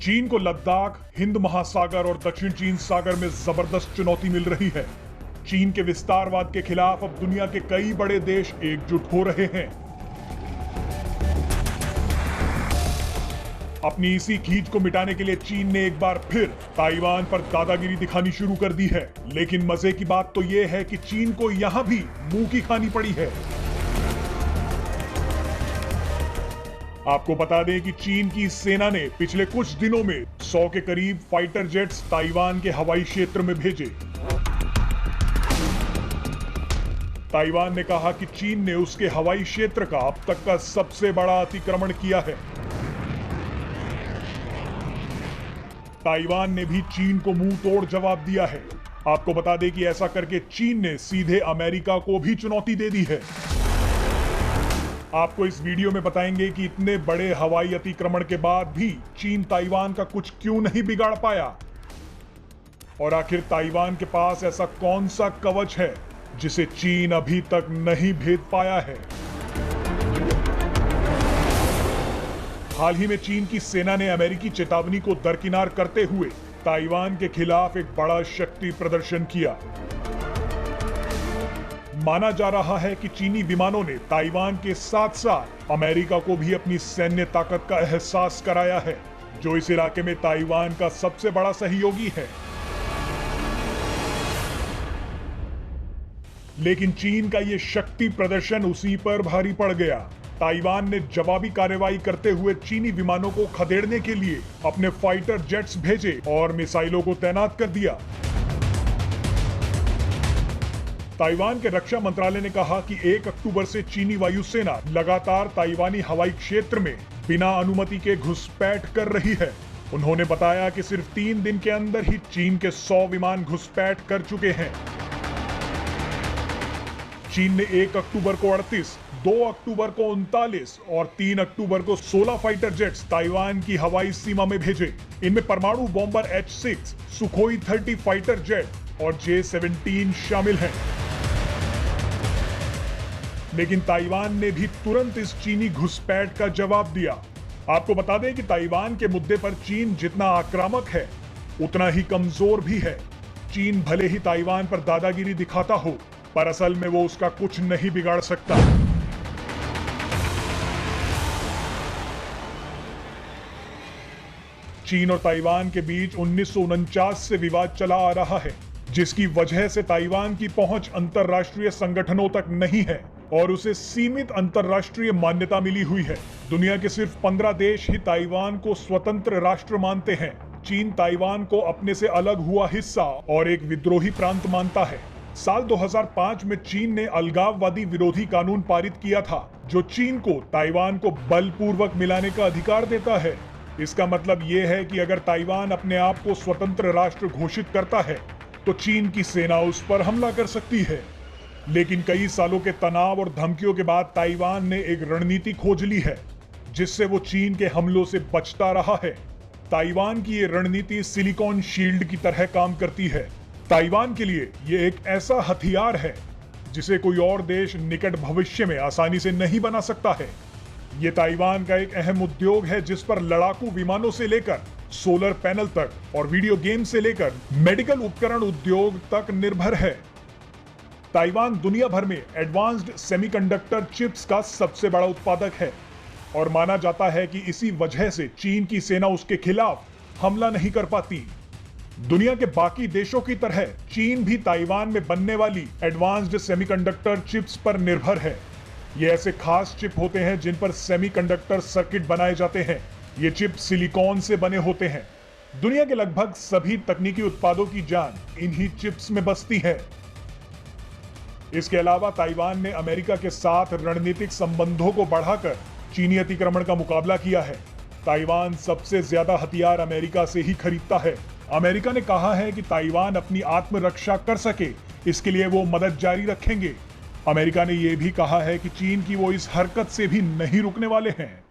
चीन को लद्दाख, हिंद महासागर और दक्षिण चीन सागर में जबरदस्त चुनौती मिल रही है। चीन के विस्तारवाद के खिलाफ अब दुनिया के कई बड़े देश एकजुट हो रहे हैं। अपनी इसी खींच को मिटाने के लिए चीन ने एक बार फिर ताइवान पर दादागिरी दिखानी शुरू कर दी है। लेकिन मजे की बात तो यह है कि चीन को यहां भी मुंह की खानी पड़ी है। आपको बता दें कि चीन की सेना ने पिछले कुछ दिनों में 100 के करीब फाइटर जेट्स ताइवान के हवाई क्षेत्र में भेजे। ताइवान ने कहा कि चीन ने उसके हवाई क्षेत्र का अब तक का सबसे बड़ा अतिक्रमण किया है। ताइवान ने भी चीन को मुंह तोड़ जवाब दिया है। आपको बता दें कि ऐसा करके चीन ने सीधे अमेरिका को भी चुनौती दे दी है। आपको इस वीडियो में बताएंगे कि इतने बड़े हवाई अतिक्रमण के बाद भी चीन ताइवान का कुछ क्यों नहीं बिगाड़ पाया, और आखिर ताइवान के पास ऐसा कौन सा कवच है जिसे चीन अभी तक नहीं भेद पाया है। हाल ही में चीन की सेना ने अमेरिकी चेतावनी को दरकिनार करते हुए ताइवान के खिलाफ एक बड़ा शक्ति प्रदर्शन किया। माना जा रहा है कि चीनी विमानों ने ताइवान के साथ साथ अमेरिका को भी अपनी सैन्य ताकत का एहसास कराया है, जो इस इलाके में ताइवान का सबसे बड़ा सहयोगी है। लेकिन चीन का यह शक्ति प्रदर्शन उसी पर भारी पड़ गया। ताइवान ने जवाबी कार्रवाई करते हुए चीनी विमानों को खदेड़ने के लिए अपने फाइटर जेट्स भेजे और मिसाइलों को तैनात कर दिया। ताइवान के रक्षा मंत्रालय ने कहा कि 1 अक्टूबर से चीनी वायुसेना लगातार ताइवानी हवाई क्षेत्र में बिना अनुमति के घुसपैठ कर रही है। उन्होंने बताया कि सिर्फ 3 दिन के अंदर ही चीन के 100 विमान घुसपैठ कर चुके हैं। चीन ने 1 अक्टूबर को 38, 2 अक्टूबर को 39 और 3 अक्टूबर को 16 फाइटर जेट्स ताइवान की हवाई सीमा में भेजे। इनमें परमाणु bomber H-6, Sukhoi 30 fighter jet और J-17 शामिल हैं। लेकिन ताइवान ने भी तुरंत इस चीनी घुसपैठ का जवाब दिया। आपको बता दें कि ताइवान के मुद्दे पर चीन जितना आक्रामक है उतना ही कमजोर भी है। चीन भले ही ताइवान पर दादागिरी दिखाता हो, पर असल में वो उसका कुछ नहीं बिगाड़ सकता। चीन और ताइवान के बीच 1949 से विवाद चला आ रहा है, जिसकी वजह से ताइवान की पहुंच अंतरराष्ट्रीय संगठनों तक नहीं है और उसे सीमित अंतरराष्ट्रीय मान्यता मिली हुई है। दुनिया के सिर्फ 15 देश ही ताइवान को स्वतंत्र राष्ट्र मानते हैं। चीन ताइवान को अपने से अलग हुआ हिस्सा और एक विद्रोही प्रांत मानता है। साल 2005 में चीन ने अलगाववादी विरोधी कानून पारित किया था, जो चीन को ताइवान को बलपूर्वक मिलाने का अधिकार देता है। इसका मतलब यह है कि अगर ताइवान अपने आप को स्वतंत्र राष्ट्र घोषित करता है तो चीन की सेना उस पर हमला कर सकती है। लेकिन कई सालों के तनाव और धमकियों के बाद ताइवान ने एक रणनीति खोज ली है, जिससे वो चीन के हमलों से बचता रहा है। ताइवान की ये रणनीति सिलिकॉन शील्ड की तरह काम करती है। ताइवान के लिए ये एक ऐसा हथियार है जिसे कोई और देश निकट भविष्य में आसानी से नहीं बना सकता है। ये ताइवान का एक अहम उद्योग है, जिस पर लड़ाकू विमानों से लेकर सोलर पैनल तक और वीडियो गेम से लेकर मेडिकल उपकरण उद्योग तक निर्भर है। ताइवान दुनिया भर में एडवांस्ड सेमीकंडक्टर चिप्स का सबसे बड़ा उत्पादक है और माना जाता है कि इसी वजह से चीन की सेना उसके खिलाफ हमला नहीं कर पाती। दुनिया के बाकी देशों की तरह चीन भी ताइवान में बनने वाली एडवांस्ड सेमीकंडक्टर चिप्स पर निर्भर है। ये ऐसे खास चिप होते हैं जिन पर सेमीकंडक्टर सर्किट बनाए जाते हैं। ये चिप सिलिकॉन से बने होते हैं। दुनिया के लगभग सभी तकनीकी उत्पादों की जान इन्हीं चिप्स में बसती है। इसके अलावा ताइवान ने अमेरिका के साथ रणनीतिक संबंधों को बढ़ाकर चीनी अतिक्रमण का मुकाबला किया है। ताइवान सबसे ज्यादा हथियार अमेरिका से ही खरीदता है। अमेरिका ने कहा है कि ताइवान अपनी आत्मरक्षा कर सके, इसके लिए वो मदद जारी रखेंगे। अमेरिका ने यह भी कहा है कि चीन की वो इस हरकत से भी नहीं रुकने वाले हैं।